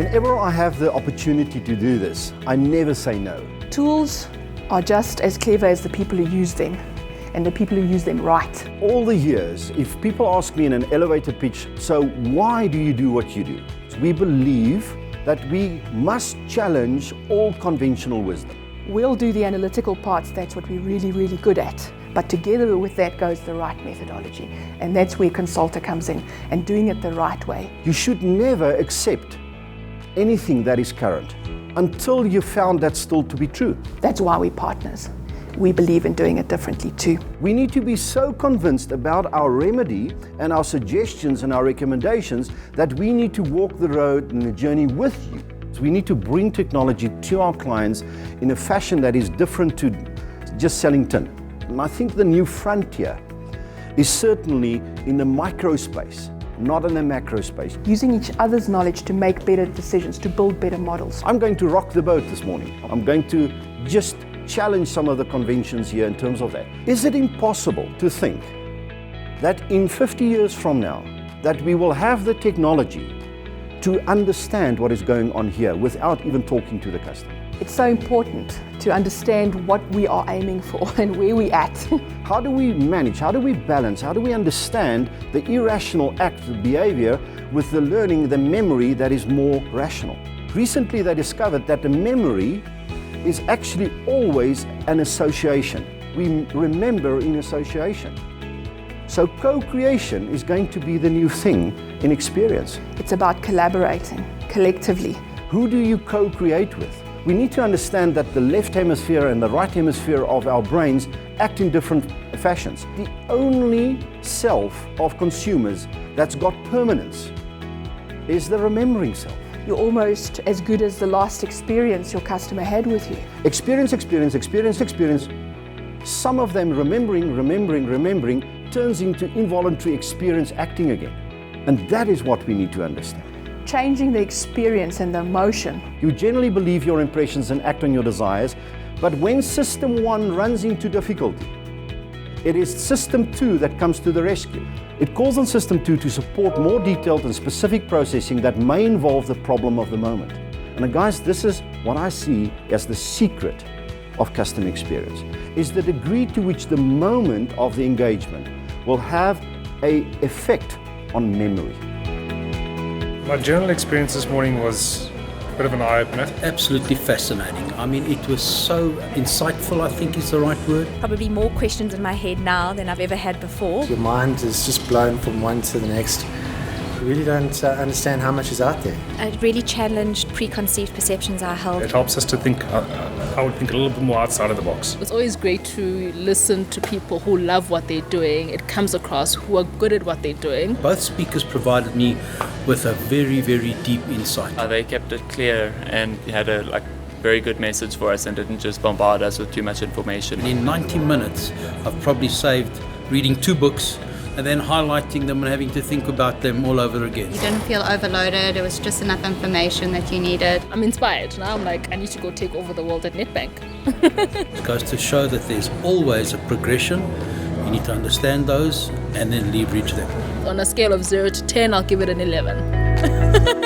Whenever I have the opportunity to do this, I never say no. Tools are just as clever as the people who use them, and the people who use them right. All the years, if people ask me in an elevator pitch, so why do you do what you do? We believe that we must challenge all conventional wisdom. We'll do the analytical parts, that's what we're really, really good at. But together with that goes the right methodology. And that's where Consulta comes in, and doing it the right way. You should never accept anything that is current until you found that still to be true. That's why we're partners. We believe in doing it differently too. We need to be so convinced about our remedy and our suggestions and our recommendations that we need to walk the road and the journey with you. So we need to bring technology to our clients in a fashion that is different to just selling tin. And I think the new frontier is certainly in the micro space, not in the macro space. Using each other's knowledge to make better decisions, to build better models. I'm going to rock the boat this morning. I'm going to just challenge some of the conventions here in terms of that. Is it impossible to think that in 50 years from now, that we will have the technology to understand what is going on here without even talking to the customer? It's so important to understand what we are aiming for and where we're at. How do we manage, how do we balance, how do we understand the irrational act of behavior with the learning, the memory that is more rational? Recently they discovered that the memory is actually always an association. We remember in association. So co-creation is going to be the new thing in experience. It's about collaborating collectively. Who do you co-create with? We need to understand that the left hemisphere and the right hemisphere of our brains act in different fashions. The only self of consumers that's got permanence is the remembering self. You're almost as good as the last experience your customer had with you. Experience. Some of them remembering turns into involuntary experience acting again. And that is what we need to understand. Changing the experience and the emotion. You generally believe your impressions and act on your desires, but when system 1 runs into difficulty, it is system 2 that comes to the rescue. It calls on system 2 to support more detailed and specific processing that may involve the problem of the moment. And guys, this is what I see as the secret of customer experience, is the degree to which the moment of the engagement will have an effect on memory. My journal experience this morning was a bit of an eye-opener. Absolutely fascinating. I mean, it was so insightful, I think is the right word. Probably more questions in my head now than I've ever had before. Your mind is just blown from one to the next. You really don't understand how much is out there. It really challenged preconceived perceptions I held. It helps us to think, I would think a little bit more outside of the box. It's always great to listen to people who love what they're doing. It comes across who are good at what they're doing. Both speakers provided me with a very, very deep insight. They kept it clear and had a very good message for us and didn't just bombard us with too much information. In 90 minutes, I've probably saved reading 2 books and then highlighting them and having to think about them all over again. You didn't feel overloaded, it was just enough information that you needed. I'm inspired. Now I'm like, I need to go take over the world at Nedbank. It goes to show that there's always a progression. You need to understand those and then leverage them. On a scale of 0 to 10, I'll give it an 11.